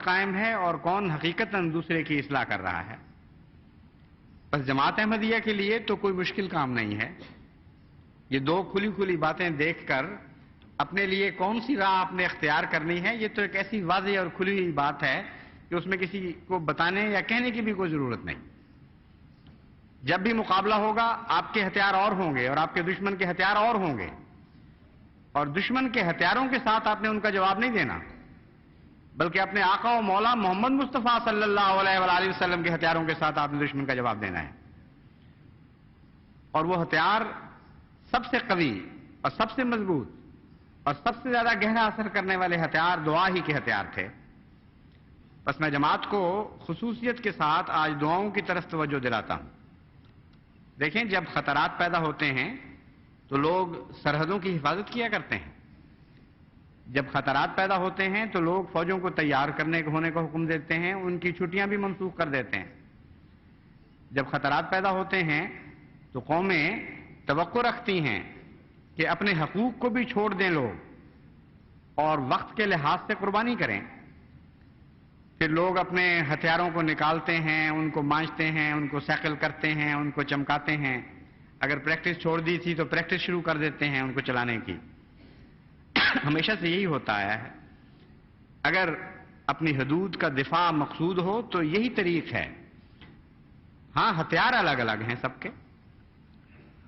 قائم ہے اور کون حقیقتاً دوسرے کی اصلاح کر رہا ہے. بس جماعت احمدیہ کے لیے تو کوئی مشکل کام نہیں ہے. یہ دو کھلی کھلی باتیں دیکھ کر اپنے لیے کون سی راہ آپ نے اختیار کرنی ہے، یہ تو ایک ایسی واضح اور کھلی ہوئی بات ہے کہ اس میں کسی کو بتانے یا کہنے کی بھی کوئی ضرورت نہیں. جب بھی مقابلہ ہوگا آپ کے ہتھیار اور ہوں گے اور آپ کے دشمن کے ہتھیار اور ہوں گے، اور دشمن کے ہتھیاروں کے ساتھ آپ نے ان کا جواب نہیں دینا، بلکہ اپنے آقا و مولا محمد مصطفیٰ صلی اللہ علیہ وآلہ وسلم کے ہتھیاروں کے ساتھ آپ نے دشمن کا جواب دینا ہے. اور وہ ہتھیار سب سے قوی اور سب سے مضبوط اور سب سے زیادہ گہرا اثر کرنے والے ہتھیار دعا ہی کے ہتھیار تھے. بس میں جماعت کو خصوصیت کے ساتھ آج دعاؤں کی طرف توجہ دلاتا ہوں. دیکھیں، جب خطرات پیدا ہوتے ہیں تو لوگ سرحدوں کی حفاظت کیا کرتے ہیں. جب خطرات پیدا ہوتے ہیں تو لوگ فوجوں کو تیار کرنے ہونے کا حکم دیتے ہیں، ان کی چھٹیاں بھی منسوخ کر دیتے ہیں. جب خطرات پیدا ہوتے ہیں تو قومیں توقع رکھتی ہیں کہ اپنے حقوق کو بھی چھوڑ دیں لوگ اور وقت کے لحاظ سے قربانی کریں. پھر لوگ اپنے ہتھیاروں کو نکالتے ہیں، ان کو مانچتے ہیں، ان کو سیکل کرتے ہیں، ان کو چمکاتے ہیں. اگر پریکٹس چھوڑ دی تھی تو پریکٹس شروع کر دیتے ہیں ان کو چلانے کی. ہمیشہ سے یہی ہوتا آیا ہے. اگر اپنی حدود کا دفاع مقصود ہو تو یہی طریق ہے. ہاں، ہتھیار الگ الگ ہیں سب کے،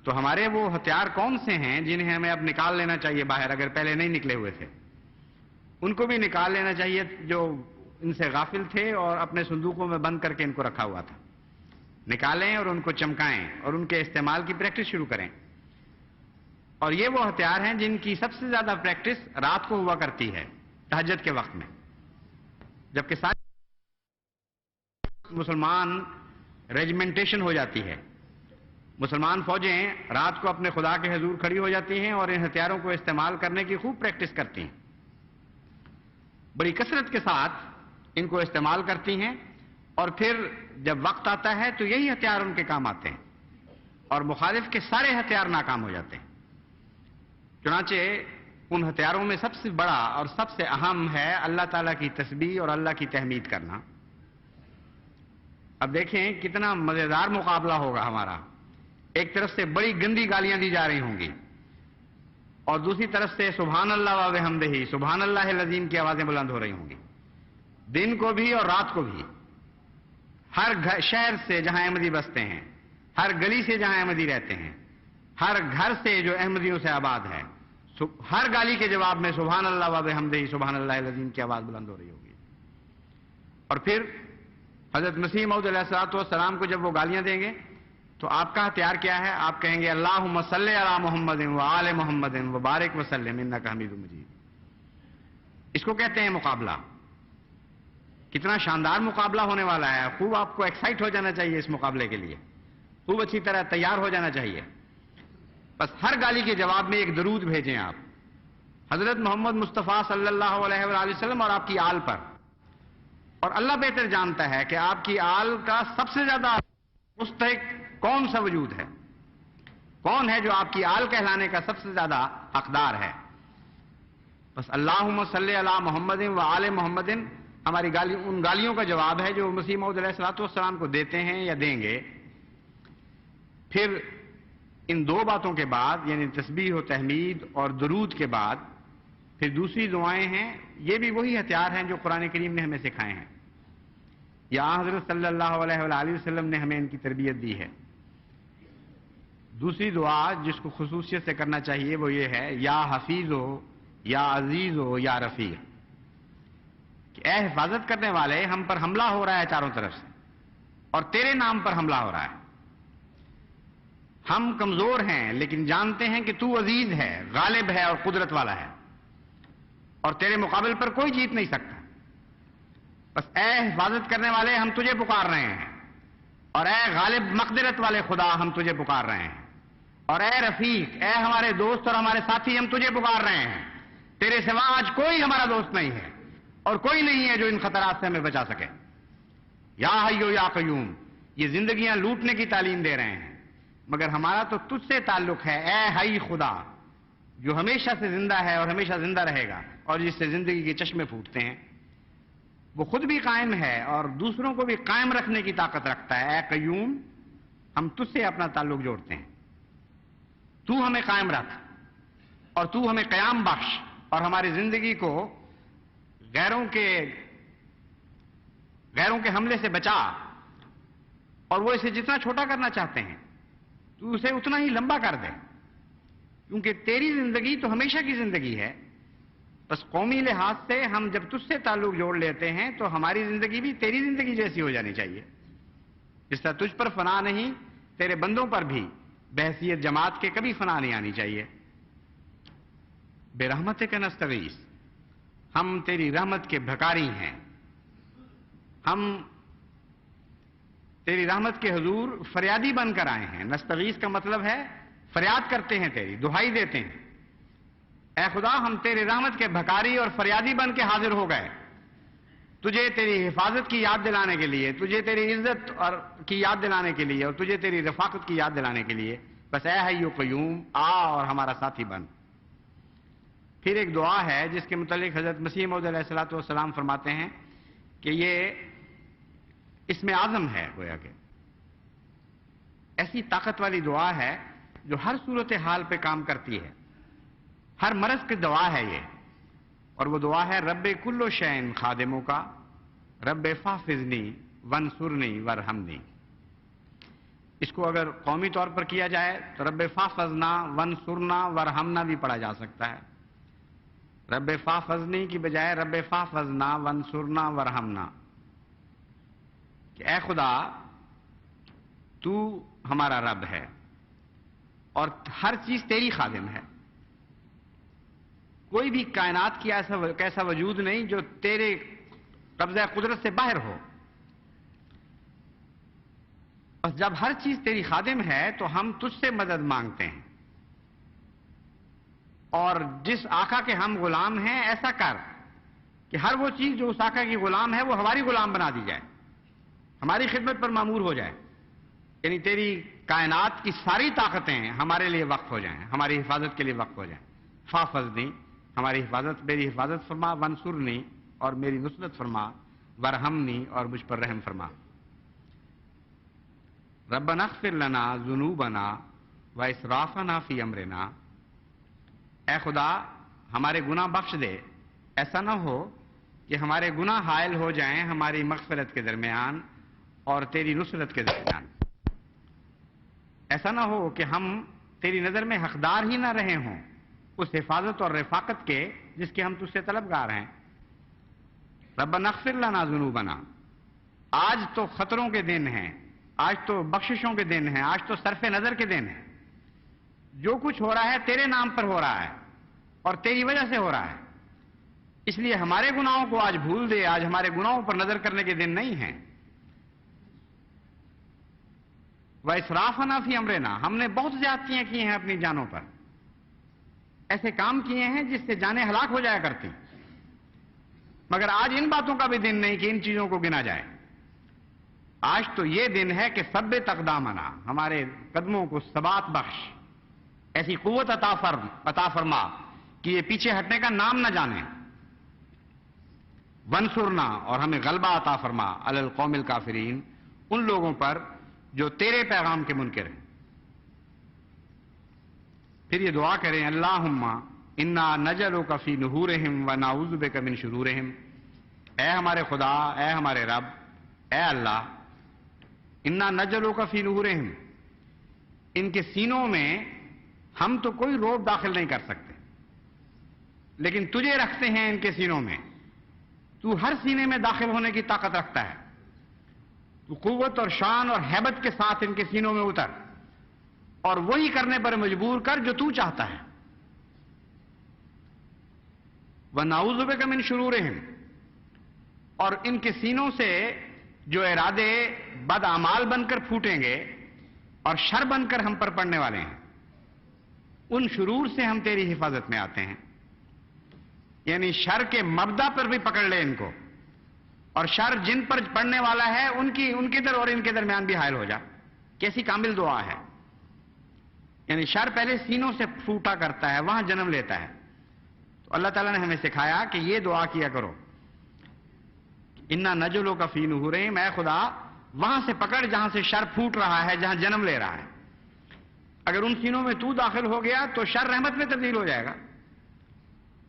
تو ہمارے وہ ہتھیار کون سے ہیں جنہیں ہمیں اب نکال لینا چاہیے باہر، اگر پہلے نہیں نکلے ہوئے تھے ان کو بھی نکال لینا چاہیے جو ان سے غافل تھے اور اپنے صندوقوں میں بند کر کے ان کو رکھا ہوا تھا. نکالیں اور ان کو چمکائیں اور ان کے استعمال کی پریکٹس شروع کریں. اور یہ وہ ہتھیار ہیں جن کی سب سے زیادہ پریکٹس رات کو ہوا کرتی ہے، تہجد کے وقت میں، جبکہ سارے مسلمان ریجمنٹیشن ہو جاتی ہے. مسلمان فوجیں رات کو اپنے خدا کے حضور کھڑی ہو جاتی ہیں اور ان ہتھیاروں کو استعمال کرنے کی خوب پریکٹس کرتی ہیں، بڑی کثرت کے ساتھ ان کو استعمال کرتی ہیں. اور پھر جب وقت آتا ہے تو یہی ہتھیار ان کے کام آتے ہیں اور مخالف کے سارے ہتھیار ناکام ہو جاتے ہیں. چنانچہ ان ہتھیاروں میں سب سے بڑا اور سب سے اہم ہے اللہ تعالیٰ کی تسبیح اور اللہ کی تحمید کرنا. اب دیکھیں کتنا مزیدار مقابلہ ہوگا ہمارا. ایک طرف سے بڑی گندی گالیاں دی جا رہی ہوں گی اور دوسری طرف سے سبحان اللہ و بحمدہ، سبحان اللہ العظیم کی آوازیں بلند ہو رہی ہوں گی، دن کو بھی اور رات کو بھی. ہر شہر سے جہاں احمدی بستے ہیں، ہر گلی سے جہاں احمدی رہتے ہیں، ہر گھر سے جو احمدیوں سے آباد ہے، ہر گالی کے جواب میں سبحان اللہ و بحمدہ، سبحان اللہ العظیم کی آواز بلند ہو رہی ہوگی. اور پھر حضرت مسیح موعود علیہ الصلوۃ والسلام کو جب وہ گالیاں دیں گے تو آپ کا ہتھیار کیا ہے؟ آپ کہیں گے اللہم صلی علی محمد و آل محمد و بارک وسلم انک حمید مجید. اس کو کہتے ہیں مقابلہ. کتنا شاندار مقابلہ ہونے والا ہے. خوب آپ کو ایکسائٹ ہو جانا چاہیے اس مقابلے کے لیے، خوب اچھی طرح تیار ہو جانا چاہیے. بس ہر گالی کے جواب میں ایک درود بھیجیں آپ حضرت محمد مصطفیٰ صلی اللہ علیہ وآلہ وسلم اور آپ کی آل پر. اور اللہ بہتر جانتا ہے کہ آپ کی آل کا سب سے زیادہ مستحق کون سا وجود ہے، کون ہے جو آپ کی آل کہلانے کا سب سے زیادہ حقدار ہے. بس اللہم صلی علی محمد و آل محمد ہماری ان گالیوں کا جواب ہے جو مسیح موعود علیہ الصلوۃ والسلام کو دیتے ہیں یا دیں گے. پھر ان دو باتوں کے بعد، یعنی تسبیح و تحمید اور درود کے بعد، پھر دوسری دعائیں ہیں. یہ بھی وہی ہتھیار ہیں جو قرآن کریم نے ہمیں سکھائے ہیں، یا حضرت صلی اللہ علیہ وآلہ وسلم نے ہمیں ان کی تربیت دی ہے. دوسری دعا جس کو خصوصیت سے کرنا چاہیے وہ یہ ہے، یا حفیظ ہو یا عزیز ہو یا رفیع، کہ اے حفاظت کرنے والے، ہم پر حملہ ہو رہا ہے چاروں طرف سے اور تیرے نام پر حملہ ہو رہا ہے. ہم کمزور ہیں لیکن جانتے ہیں کہ تو عزیز ہے، غالب ہے اور قدرت والا ہے اور تیرے مقابل پر کوئی جیت نہیں سکتا. بس اے حفاظت کرنے والے، ہم تجھے پکار رہے ہیں، اور اے غالب مقدرت والے خدا، ہم تجھے پکار رہے ہیں، اور اے رفیق، اے ہمارے دوست اور ہمارے ساتھی، ہم تجھے پکار رہے ہیں. تیرے سوا آج کوئی ہمارا دوست نہیں ہے اور کوئی نہیں ہے جو ان خطرات سے ہمیں بچا سکے. یا حیو یا قیوم، یہ زندگیاں لوٹنے کی تعلیم دے رہے ہیں، مگر ہمارا تو تجھ سے تعلق ہے، اے حی خدا جو ہمیشہ سے زندہ ہے اور ہمیشہ زندہ رہے گا اور جس سے زندگی کے چشمے پھوٹتے ہیں. وہ خود بھی قائم ہے اور دوسروں کو بھی قائم رکھنے کی طاقت رکھتا ہے۔ اے قیوم، ہم تجھ سے اپنا تعلق جوڑتے ہیں، تو ہمیں قائم رکھ اور تو ہمیں قیام بخش اور ہماری زندگی کو غیروں کے حملے سے بچا، اور وہ اسے جتنا چھوٹا کرنا چاہتے ہیں تو اسے اتنا ہی لمبا کر دے، کیونکہ تیری زندگی تو ہمیشہ کی زندگی ہے۔ بس قومی لحاظ سے ہم جب تجھ سے تعلق جوڑ لیتے ہیں تو ہماری زندگی بھی تیری زندگی جیسی ہو جانی چاہیے۔ جس طرح تجھ پر فنا نہیں، تیرے بندوں پر بھی بحیثیت جماعت کے کبھی فنا نہیں آنی چاہیے۔ برحمتک نستغیث، ہم تیری رحمت کے بھکاری ہیں، ہم تیری رحمت کے حضور فریادی بن کر آئے ہیں۔ نستغیث کا مطلب ہے فریاد کرتے ہیں، تیری دہائی دیتے ہیں۔ اے خدا، ہم تیری رحمت کے بھکاری اور فریادی بن کے حاضر ہو گئے، تجھے تیری حفاظت کی یاد دلانے کے لیے، تجھے تیری عزت اور کی یاد دلانے کے لیے، اور تجھے تیری رفاقت کی یاد دلانے کے لیے۔ بس اے حی و قیوم، آ اور ہمارا ساتھی بن۔ پھر ایک دعا ہے جس کے متعلق حضرت مسیح موعود علیہ الصلوۃ والسلام فرماتے ہیں کہ یہ اس میں اعظم ہے، گویا کہ ایسی طاقت والی دعا ہے جو ہر صورتحال پہ کام کرتی ہے، ہر مرض کی دوا ہے یہ، اور وہ دعا ہے رب کل شین خادموں کا، رب فاحفظنی ونصرنی ورحمنی۔ اس کو اگر قومی طور پر کیا جائے تو رب فاحفظنا ونصرنا ورحمنا بھی پڑھا جا سکتا ہے۔ رب فاحفظنی کی بجائے رب فاحفظنا ونصرنا ورحمنا، کہ اے خدا تو ہمارا رب ہے اور ہر چیز تیری خادم ہے، کوئی بھی کائنات کی ایسا وجود نہیں جو تیرے قبضہ قدرت سے باہر ہو۔ بس جب ہر چیز تیری خادم ہے تو ہم تجھ سے مدد مانگتے ہیں، اور جس آقا کے ہم غلام ہیں ایسا کر کہ ہر وہ چیز جو اس آقا کی غلام ہے وہ ہماری غلام بنا دی جائے، ہماری خدمت پر مامور ہو جائے، یعنی تیری کائنات کی ساری طاقتیں ہمارے لیے وقف ہو جائیں، ہماری حفاظت کے لیے وقف ہو جائیں۔ فاحفظنی، ہماری حفاظت، میری حفاظت فرما، ونصرنی، اور میری نصرت فرما، ورحمنی، اور مجھ پر رحم فرما۔ ربنا اغفر لنا ذنوبنا واسرافنا فی امرنا، اے خدا ہمارے گناہ بخش دے، ایسا نہ ہو کہ ہمارے گناہ حائل ہو جائیں ہماری مغفرت کے درمیان اور تیری نصرت کے درمیان۔ ایسا نہ ہو کہ ہم تیری نظر میں حقدار ہی نہ رہے ہوں اس حفاظت اور رفاقت کے جس کے ہم تجھ سے طلبگار ہیں۔ ربنا اغفر لنا ذنوبنا، آج تو خطروں کے دن ہیں، آج تو بخششوں کے دن ہیں، آج تو صرف نظر کے دن ہیں۔ جو کچھ ہو رہا ہے تیرے نام پر ہو رہا ہے اور تیری وجہ سے ہو رہا ہے، اس لیے ہمارے گناہوں کو آج بھول دے، آج ہمارے گناہوں پر نظر کرنے کے دن نہیں ہیں۔ وَإِسْرَافَنَا فِي أَمْرِنَا، ہم نے بہت زیادتیاں کی ہیں اپنی جانوں پر، ایسے کام کیے ہیں جس سے جانیں ہلاک ہو جایا کرتی، مگر آج ان باتوں کا بھی دن نہیں کہ ان چیزوں کو گنا جائے۔ آج تو یہ دن ہے کہ ثبت اقدامنا، ہمارے قدموں کو ثبات بخش، ایسی قوت عطا فرما کہ یہ پیچھے ہٹنے کا نام نہ جانے۔ ونصرنا، اور ہمیں غلبہ عطا فرما، علی القوم الکافرین، ان لوگوں پر جو تیرے پیغام کے منکر ہیں۔ پھر یہ دعا کریں اللہم انا نجلک فی نحورہم ونعوذ بک من شرورہم، اے ہمارے خدا، اے ہمارے رب، اے اللہ، انا نجلک فی نحورہم، ان کے سینوں میں ہم تو کوئی روب داخل نہیں کر سکتے، لیکن تجھے رکھتے ہیں ان کے سینوں میں، تو ہر سینے میں داخل ہونے کی طاقت رکھتا ہے، تو قوت اور شان اور ہیبت کے ساتھ ان کے سینوں میں اتر اور وہی کرنے پر مجبور کر جو تو چاہتا ہے۔ وَنَعُوذُ بِكَ مِن شُرُورِهِمْ، اور ان کے سینوں سے جو ارادے بد اعمال بن کر پھوٹیں گے اور شر بن کر ہم پر پڑنے والے ہیں، ان شرور سے ہم تیری حفاظت میں آتے ہیں، یعنی شر کے مبدا پر بھی پکڑ لے ان کو، اور شر جن پر پڑنے والا ہے ان کے در اور ان کے درمیان بھی حائل ہو جا۔ کیسی کامل دعا ہے، یعنی شر پہلے سینوں سے پھوٹا کرتا ہے، وہاں جنم لیتا ہے۔ تو اللہ تعالیٰ نے ہمیں سکھایا کہ یہ دعا کیا کرو، انا نجلو کا فی نحورہم، اے خدا وہاں سے پکڑ جہاں سے شر پھوٹ رہا ہے، جہاں جنم لے رہا ہے. اگر ان سینوں میں تو داخل ہو گیا تو شر رحمت میں تبدیل ہو جائے گا،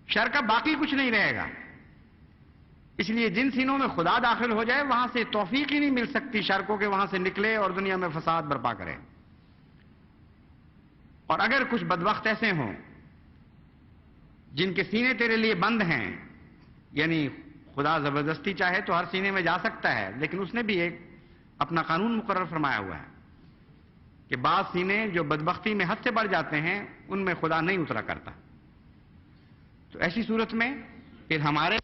شر کا باقی کچھ نہیں رہے گا. اس لیے جن سینوں میں خدا داخل ہو جائے وہاں سے توفیق ہی نہیں مل سکتی شر کو کہ وہاں سے نکلے اور دنیا میں فساد برپا کرے. اور اگر کچھ بدبخت ایسے ہوں جن کے سینے تیرے لیے بند ہیں، یعنی خدا زبردستی چاہے تو ہر سینے میں جا سکتا ہے، لیکن اس نے بھی ایک اپنا قانون مقرر فرمایا ہوا ہے کہ بعض سینے جو بدبختی میں حد سے بڑھ جاتے ہیں ان میں خدا نہیں اترا کرتا. تو ایسی صورت میں پھر ہمارے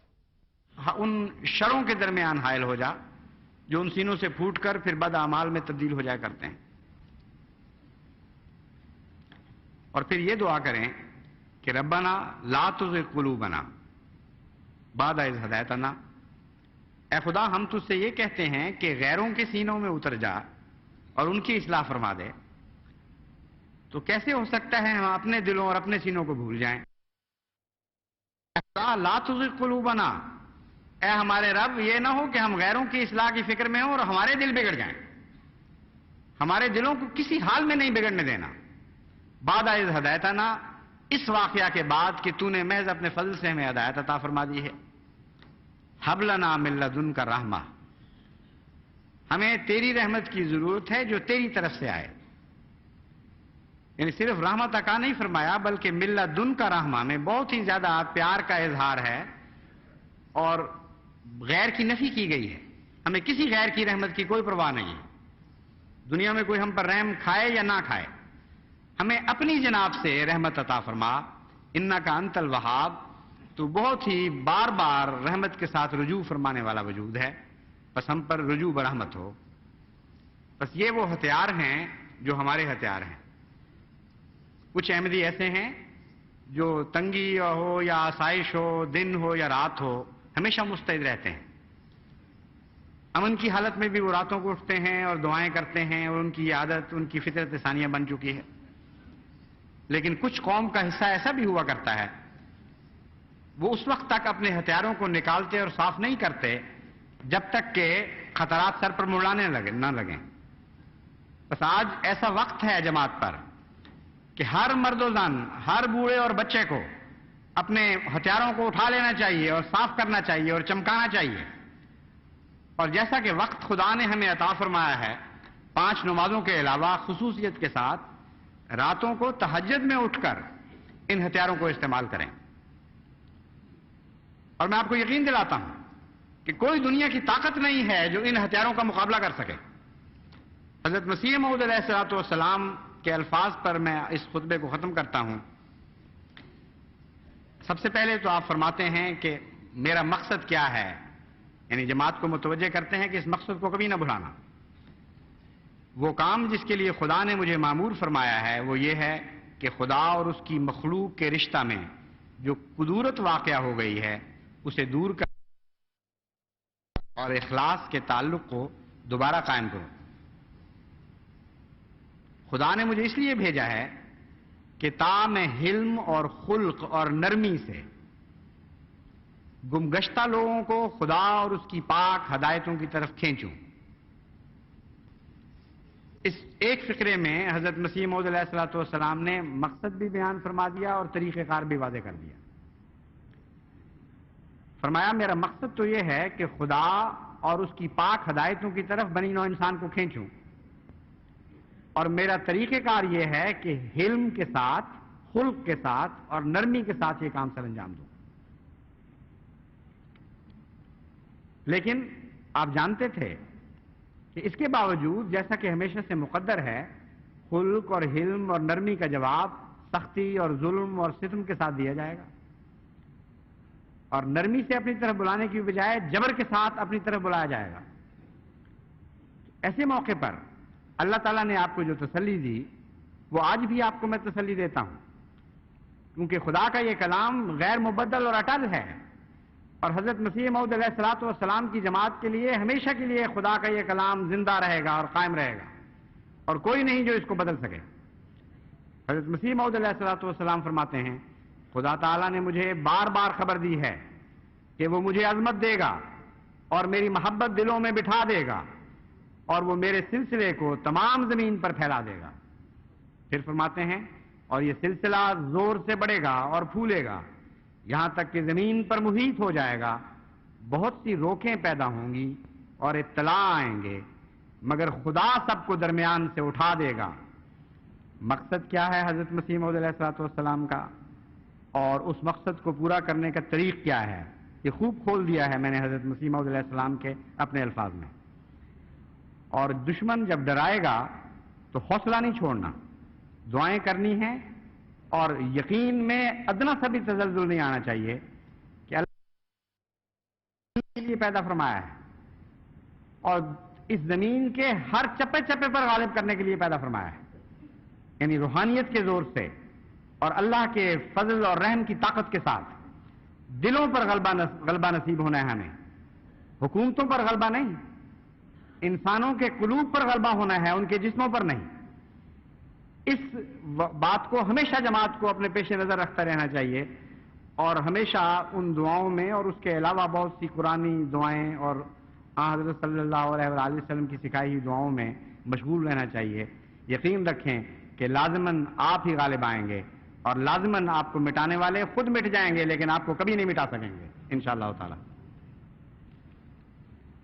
ان شروں کے درمیان حائل ہو جا جو ان سینوں سے پھوٹ کر پھر بد اعمال میں تبدیل ہو جایا کرتے ہیں. اور پھر یہ دعا کریں کہ ربنا لا تزغ قلوبنا بعد اذ ہدیتنا، اے خدا ہم تجھ سے یہ کہتے ہیں کہ غیروں کے سینوں میں اتر جا اور ان کی اصلاح فرما دے. تو کیسے ہو سکتا ہے ہم اپنے دلوں اور اپنے سینوں کو بھول جائیں؟ اے خدا لا تزغ قلوبنا، اے ہمارے رب یہ نہ ہو کہ ہم غیروں کی اصلاح کی فکر میں ہوں اور ہمارے دل بگڑ جائیں. ہمارے دلوں کو کسی حال میں نہیں بگڑنے دینا. بعد اذ ہدیتنا، اس واقعہ کے بعد کہ تو نے محض اپنے فضل سے ہمیں ہدایت عطا فرما دی ہے. ہب لنا من لدنک رحمہ، ہمیں تیری رحمت کی ضرورت ہے جو تیری طرف سے آئے. یعنی صرف رحمت عطا نہیں فرمایا بلکہ من لدنک رحمہ میں بہت ہی زیادہ پیار کا اظہار ہے اور غیر کی نفی کی گئی ہے. ہمیں کسی غیر کی رحمت کی کوئی پرواہ نہیں ہے. دنیا میں کوئی ہم پر رحم کھائے یا نہ کھائے، ہمیں اپنی جناب سے رحمت عطا فرما. انکا انت الوہاب، تو بہت ہی بار بار رحمت کے ساتھ رجوع فرمانے والا وجود ہے، بس ہم پر رجوع برحمت ہو. بس یہ وہ ہتھیار ہیں جو ہمارے ہتھیار ہیں. کچھ احمدی ایسے ہیں جو تنگی ہو یا آسائش ہو، دن ہو یا رات ہو، ہمیشہ مستعد رہتے ہیں. امن کی حالت میں بھی وہ راتوں کو اٹھتے ہیں اور دعائیں کرتے ہیں، اور ان کی یہ عادت ان کی فطرت ثانیہ بن چکی ہے. لیکن کچھ قوم کا حصہ ایسا بھی ہوا کرتا ہے، وہ اس وقت تک اپنے ہتھیاروں کو نکالتے اور صاف نہیں کرتے جب تک کہ خطرات سر پر منڈلانے نہ لگیں. بس آج ایسا وقت ہے جماعت پر کہ ہر مرد و زن، ہر بوڑھے اور بچے کو اپنے ہتھیاروں کو اٹھا لینا چاہیے اور صاف کرنا چاہیے اور چمکانا چاہیے. اور جیسا کہ وقت خدا نے ہمیں عطا فرمایا ہے 5 نمازوں کے علاوہ خصوصیت کے ساتھ، راتوں کو تہجد میں اٹھ کر ان ہتھیاروں کو استعمال کریں. اور میں آپ کو یقین دلاتا ہوں کہ کوئی دنیا کی طاقت نہیں ہے جو ان ہتھیاروں کا مقابلہ کر سکے. حضرت مسیح موعود علیہ الصلوۃ والسلام کے الفاظ پر میں اس خطبے کو ختم کرتا ہوں. سب سے پہلے تو آپ فرماتے ہیں کہ میرا مقصد کیا ہے، یعنی جماعت کو متوجہ کرتے ہیں کہ اس مقصد کو کبھی نہ بھلانا. وہ کام جس کے لیے خدا نے مجھے مامور فرمایا ہے وہ یہ ہے کہ خدا اور اس کی مخلوق کے رشتہ میں جو کدورت واقع ہو گئی ہے اسے دور کر اور اخلاص کے تعلق کو دوبارہ قائم کرو. خدا نے مجھے اس لیے بھیجا ہے کہ تا میں حلم اور خلق اور نرمی سے گمگشتہ لوگوں کو خدا اور اس کی پاک ہدایتوں کی طرف کھینچوں. اس ایک فقرے میں حضرت مسیح موعود علیہ الصلوۃ والسلام نے مقصد بھی بیان فرما دیا اور طریقہ کار بھی واضح کر دیا. فرمایا میرا مقصد تو یہ ہے کہ خدا اور اس کی پاک ہدایتوں کی طرف بنی نوع انسان کو کھینچوں، اور میرا طریقہ کار یہ ہے کہ حلم کے ساتھ، خلق کے ساتھ اور نرمی کے ساتھ یہ کام سر انجام دوں. لیکن آپ جانتے تھے کہ اس کے باوجود جیسا کہ ہمیشہ سے مقدر ہے، خلق اور حلم اور نرمی کا جواب سختی اور ظلم اور ستم کے ساتھ دیا جائے گا، اور نرمی سے اپنی طرف بلانے کی بجائے جبر کے ساتھ اپنی طرف بلایا جائے گا. ایسے موقع پر اللہ تعالیٰ نے آپ کو جو تسلی دی وہ آج بھی آپ کو میں تسلی دیتا ہوں، کیونکہ خدا کا یہ کلام غیر مبدل اور اٹل ہے، اور حضرت مسیح موعود علیہ الصلوۃ والسلام کی جماعت کے لیے ہمیشہ کے لیے خدا کا یہ کلام زندہ رہے گا اور قائم رہے گا، اور کوئی نہیں جو اس کو بدل سکے. حضرت مسیح موعود علیہ الصلوۃ والسلام فرماتے ہیں خدا تعالیٰ نے مجھے بار بار خبر دی ہے کہ وہ مجھے عظمت دے گا اور میری محبت دلوں میں بٹھا دے گا اور وہ میرے سلسلے کو تمام زمین پر پھیلا دے گا. پھر فرماتے ہیں اور یہ سلسلہ زور سے بڑھے گا اور پھولے گا یہاں تک کہ زمین پر محیط ہو جائے گا. بہت سی روکیں پیدا ہوں گی اور اطلاع آئیں گے مگر خدا سب کو درمیان سے اٹھا دے گا. مقصد کیا ہے حضرت مسیح موعود علیہ الصلوۃ والسلام کا اور اس مقصد کو پورا کرنے کا طریق کیا ہے؟ یہ خوب کھول دیا ہے میں نے حضرت مسیح موعود علیہ السلام کے اپنے الفاظ میں. اور دشمن جب ڈرائے گا تو حوصلہ نہیں چھوڑنا، دعائیں کرنی ہیں اور یقین میں ادنا سا بھی تزلزل نہیں آنا چاہیے کہ اللہ کے لیے پیدا فرمایا ہے اور اس زمین کے ہر چپے چپے پر غالب کرنے کے لیے پیدا فرمایا ہے، یعنی روحانیت کے زور سے اور اللہ کے فضل اور رحم کی طاقت کے ساتھ دلوں پر غلبہ نصیب ہونا ہے ہمیں، حکومتوں پر غلبہ نہیں، انسانوں کے قلوب پر غلبہ ہونا ہے، ان کے جسموں پر نہیں. اس بات کو ہمیشہ جماعت کو اپنے پیش نظر رکھتا رہنا چاہیے اور ہمیشہ ان دعاؤں میں اور اس کے علاوہ بہت سی قرآنی دعائیں اور حضرت صلی اللہ علیہ وآلہ وسلم کی سکھائی ہوئی دعاؤں میں مشغول رہنا چاہیے. یقین رکھیں کہ لازماً آپ ہی غالب آئیں گے اور لازماً آپ کو مٹانے والے خود مٹ جائیں گے لیکن آپ کو کبھی نہیں مٹا سکیں گے انشاءاللہ تعالی.